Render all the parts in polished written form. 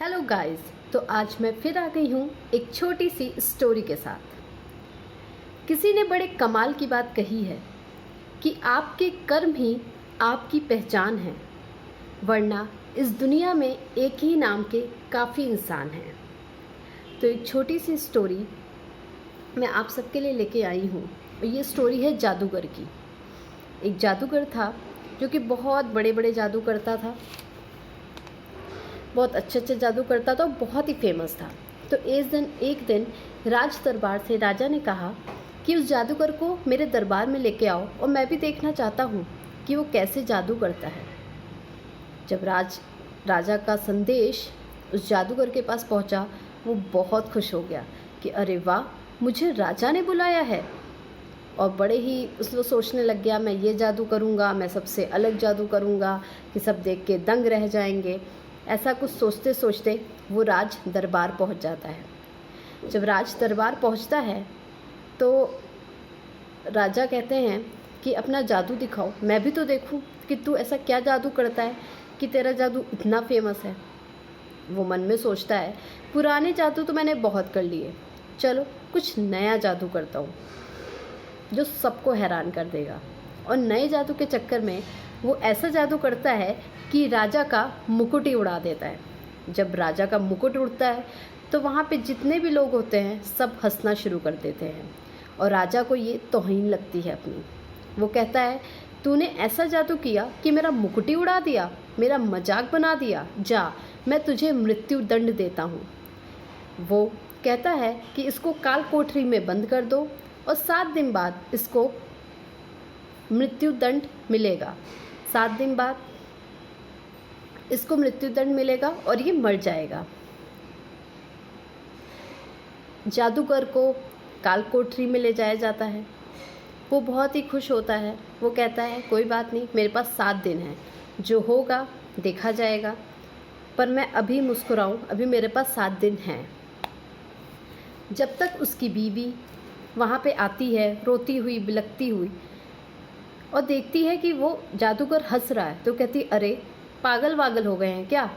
Hello guys. तो आज मैं फिर आ गई हूँ एक छोटी सी स्टोरी के साथ। किसी ने बड़े कमाल की बात कही है कि आपके कर्म ही आपकी पहचान है, वरना इस दुनिया में एक ही नाम के काफ़ी इंसान हैं। तो एक छोटी सी स्टोरी मैं आप सबके लिए लेके आई हूँ और ये स्टोरी है जादूगर की। एक जादूगर था जो कि बहुत बड़े बड़े जादू करता था, बहुत अच्छे जादू करता था और बहुत ही फेमस था। तो एक दिन राज दरबार से राजा ने कहा कि उस जादूगर को मेरे दरबार में लेके आओ और मैं भी देखना चाहता हूँ कि वो कैसे जादू करता है। जब राजा का संदेश उस जादूगर के पास पहुँचा, वो बहुत खुश हो गया कि अरे वाह, मुझे राजा ने बुलाया है। और बड़े ही उसको सोचने लग गया, मैं ये जादू करूँगा, मैं सबसे अलग जादू करूँगा कि सब देख के दंग रह जाएंगे। ऐसा कुछ सोचते सोचते वो राज दरबार पहुंच जाता है। जब राज दरबार पहुंचता है तो राजा कहते हैं कि अपना जादू दिखाओ, मैं भी तो देखूं कि तू ऐसा क्या जादू करता है कि तेरा जादू इतना फेमस है। वो मन में सोचता है, पुराने जादू तो मैंने बहुत कर लिए, चलो कुछ नया जादू करता हूँ जो सबको हैरान कर देगा। और नए जादू के चक्कर में वो ऐसा जादू करता है कि राजा का मुकुट ही उड़ा देता है। जब राजा का मुकुट उड़ता है तो वहाँ पे जितने भी लोग होते हैं सब हंसना शुरू कर देते हैं और राजा को ये तौहीन लगती है अपनी। वो कहता है, तूने ऐसा जादू किया कि मेरा मुकुट ही उड़ा दिया, मेरा मजाक बना दिया, जा मैं तुझे मृत्यु दंड देता हूँ। वो कहता है कि इसको काल कोठरी में बंद कर दो और 7 दिन बाद इसको मृत्यु दंड मिलेगा। 7 दिन बाद इसको मृत्यु दंड मिलेगा और ये मर जाएगा। जादूगर को काल कोठरी में ले जाया जाता है। वो बहुत ही खुश होता है। वो कहता है, कोई बात नहीं, मेरे पास 7 दिन है, जो होगा देखा जाएगा, पर मैं अभी मुस्कुराऊं, अभी मेरे पास 7 दिन हैं। जब तक उसकी बीवी वहाँ पे आती है रोती हुई बिलखती हुई और देखती है कि वो जादूगर हंस रहा है, तो कहती, अरे पागल वागल हो गए हैं क्या?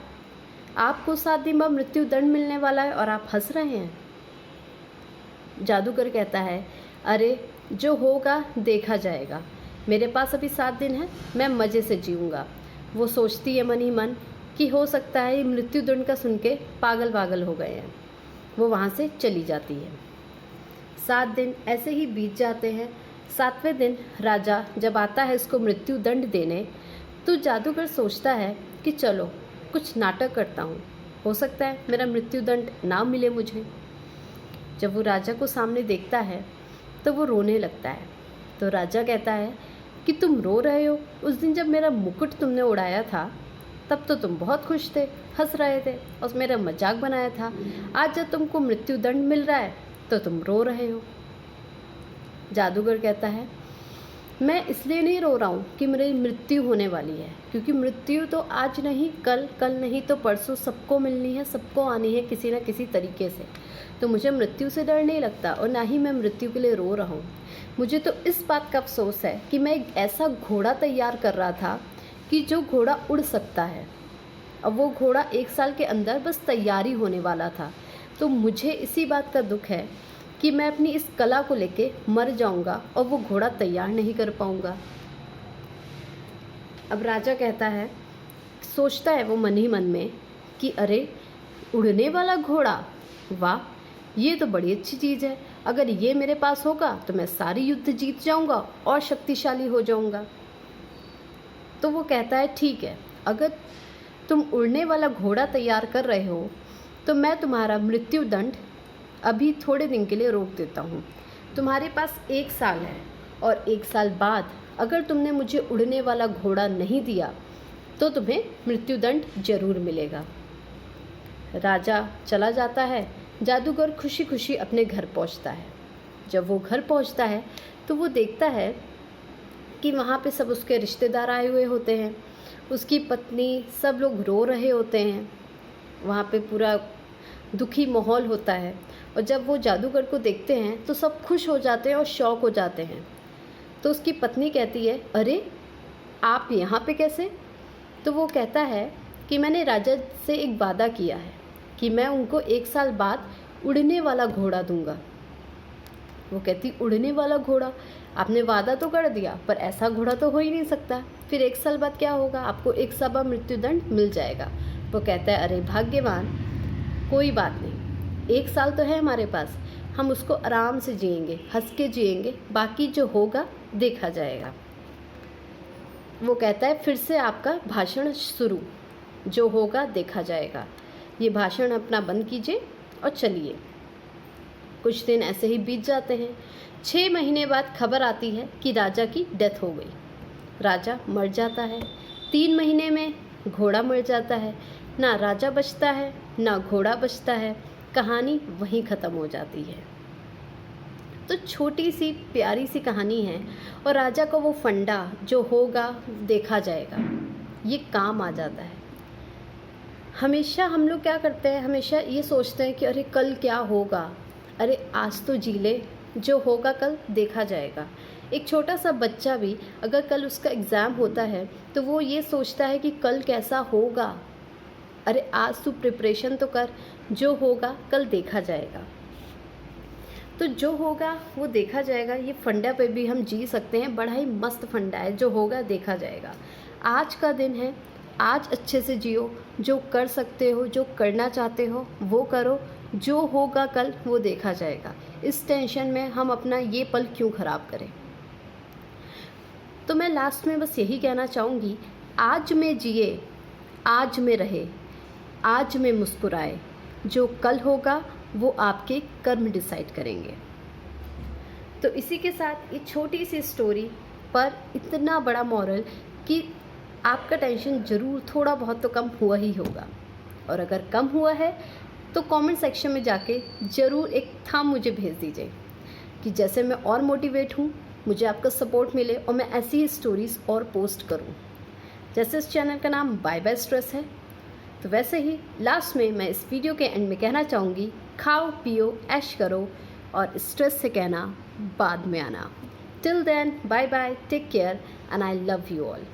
आपको 7 दिन बाद मृत्यु दंड मिलने वाला है और आप हंस रहे हैं। जादूगर कहता है, अरे जो होगा देखा जाएगा, मेरे पास अभी 7 दिन है, मैं मज़े से जीऊँगा। वो सोचती है मन ही मन कि हो सकता है ये मृत्यु दंड का सुन के पागल वागल हो गए हैं। वो वहाँ से चली जाती है। 7 दिन ऐसे ही बीत जाते हैं। 7वें दिन राजा जब आता है इसको मृत्यु दंड देने, तो जादूगर सोचता है कि चलो कुछ नाटक करता हूँ, हो सकता है मेरा मृत्यु दंड ना मिले मुझे। जब वो राजा को सामने देखता है तो वो रोने लगता है। तो राजा कहता है कि तुम रो रहे हो, उस दिन जब मेरा मुकुट तुमने उड़ाया था तब तो तुम बहुत खुश थे, हंस रहे थे और मेरा मजाक बनाया था। आज जब तुमको मृत्यु दंड मिल रहा है तो तुम रो रहे हो। जादूगर कहता है, मैं इसलिए नहीं रो रहा हूँ कि मेरी मृत्यु होने वाली है, क्योंकि मृत्यु तो आज नहीं कल, कल नहीं तो परसों सबको मिलनी है, सबको आनी है किसी न किसी तरीके से। तो मुझे मृत्यु से डर नहीं लगता और ना ही मैं मृत्यु के लिए रो रहा हूँ। मुझे तो इस बात का अफसोस है कि मैं एक ऐसा घोड़ा तैयार कर रहा था कि जो घोड़ा उड़ सकता है, अब वो घोड़ा 1 साल के अंदर बस तैयारी होने वाला था। तो मुझे इसी बात का दुख है कि मैं अपनी इस कला को लेके मर जाऊंगा और वो घोड़ा तैयार नहीं कर पाऊंगा। अब राजा कहता है, सोचता है वो मन ही मन में कि अरे उड़ने वाला घोड़ा, वाह, ये तो बड़ी अच्छी चीज़ है। अगर ये मेरे पास होगा तो मैं सारी युद्ध जीत जाऊंगा और शक्तिशाली हो जाऊंगा। तो वो कहता है, ठीक है, अगर तुम उड़ने वाला घोड़ा तैयार कर रहे हो तो मैं तुम्हारा मृत्यु दंड अभी थोड़े दिन के लिए रोक देता हूँ। तुम्हारे पास 1 साल है और 1 साल बाद अगर तुमने मुझे उड़ने वाला घोड़ा नहीं दिया तो तुम्हें मृत्युदंड जरूर मिलेगा। राजा चला जाता है। जादूगर खुशी खुशी अपने घर पहुँचता है। जब वो घर पहुँचता है तो वो देखता है कि वहाँ पे सब उसके रिश्तेदार आए हुए होते हैं, उसकी पत्नी, सब लोग रो रहे होते हैं। वहाँ पे पूरा दुखी माहौल होता है और जब वो जादूगर को देखते हैं तो सब खुश हो जाते हैं और शौक हो जाते हैं। तो उसकी पत्नी कहती है, अरे आप यहाँ पे कैसे? तो वो कहता है कि मैंने राजा से एक वादा किया है कि मैं उनको 1 साल बाद उड़ने वाला घोड़ा दूंगा। वो कहती उड़ने वाला घोड़ा, आपने वादा तो कर दिया पर ऐसा घोड़ा तो हो ही नहीं सकता। फिर 1 साल बाद क्या होगा, आपको 1 साल मृत्युदंड मिल जाएगा। वो कहता है अरे भाग्यवान, कोई बात नहीं, 1 साल तो है हमारे पास, हम उसको आराम से जिएंगे, हंस के जिएंगे, बाकी जो होगा देखा जाएगा। वो कहता है फिर से आपका भाषण शुरू, जो होगा देखा जाएगा, ये भाषण अपना बंद कीजिए और चलिए। कुछ दिन ऐसे ही बीत जाते हैं। 6 महीने बाद खबर आती है कि राजा की डेथ हो गई। राजा मर जाता है। 3 महीने में घोड़ा मर जाता है। ना राजा बचता है ना घोड़ा बचता है, कहानी वहीं ख़त्म हो जाती है। तो छोटी सी प्यारी सी कहानी है और राजा का वो फंडा, जो होगा देखा जाएगा, ये काम आ जाता है। हमेशा हम लोग क्या करते हैं, हमेशा ये सोचते हैं कि अरे कल क्या होगा, अरे आज तो जी ले, जो होगा कल देखा जाएगा। एक छोटा सा बच्चा भी अगर कल उसका एग्ज़ाम होता है तो वो ये सोचता है कि कल कैसा होगा, अरे आज तू प्रिपरेशन तो कर, जो होगा कल देखा जाएगा। तो जो होगा वो देखा जाएगा, ये फंडा पे भी हम जी सकते हैं। बड़ा ही मस्त फंडा है, जो होगा देखा जाएगा। आज का दिन है, आज अच्छे से जियो, जो कर सकते हो, जो करना चाहते हो वो करो, जो होगा कल वो देखा जाएगा। इस टेंशन में हम अपना ये पल क्यों ख़राब करें। तो मैं लास्ट में बस यही कहना चाहूँगी, आज में जिए, आज में रहे, आज में मुस्कुराए, जो कल होगा वो आपके कर्म डिसाइड करेंगे। तो इसी के साथ ये छोटी सी स्टोरी पर इतना बड़ा मॉरल कि आपका टेंशन ज़रूर थोड़ा बहुत तो कम हुआ ही होगा। और अगर कम हुआ है तो कमेंट सेक्शन में जाके ज़रूर एक थंब मुझे भेज दीजिए कि जैसे मैं और मोटिवेट हूँ, मुझे आपका सपोर्ट मिले और मैं ऐसी ही स्टोरीज़ और पोस्ट करूँ। जैसे इस चैनल का नाम बाय बाय स्ट्रेस है, तो वैसे ही लास्ट में मैं इस वीडियो के एंड में कहना चाहूँगी, खाओ पियो ऐश करो और स्ट्रेस से कहना बाद में आना। Till then bye bye, take care and I love you all.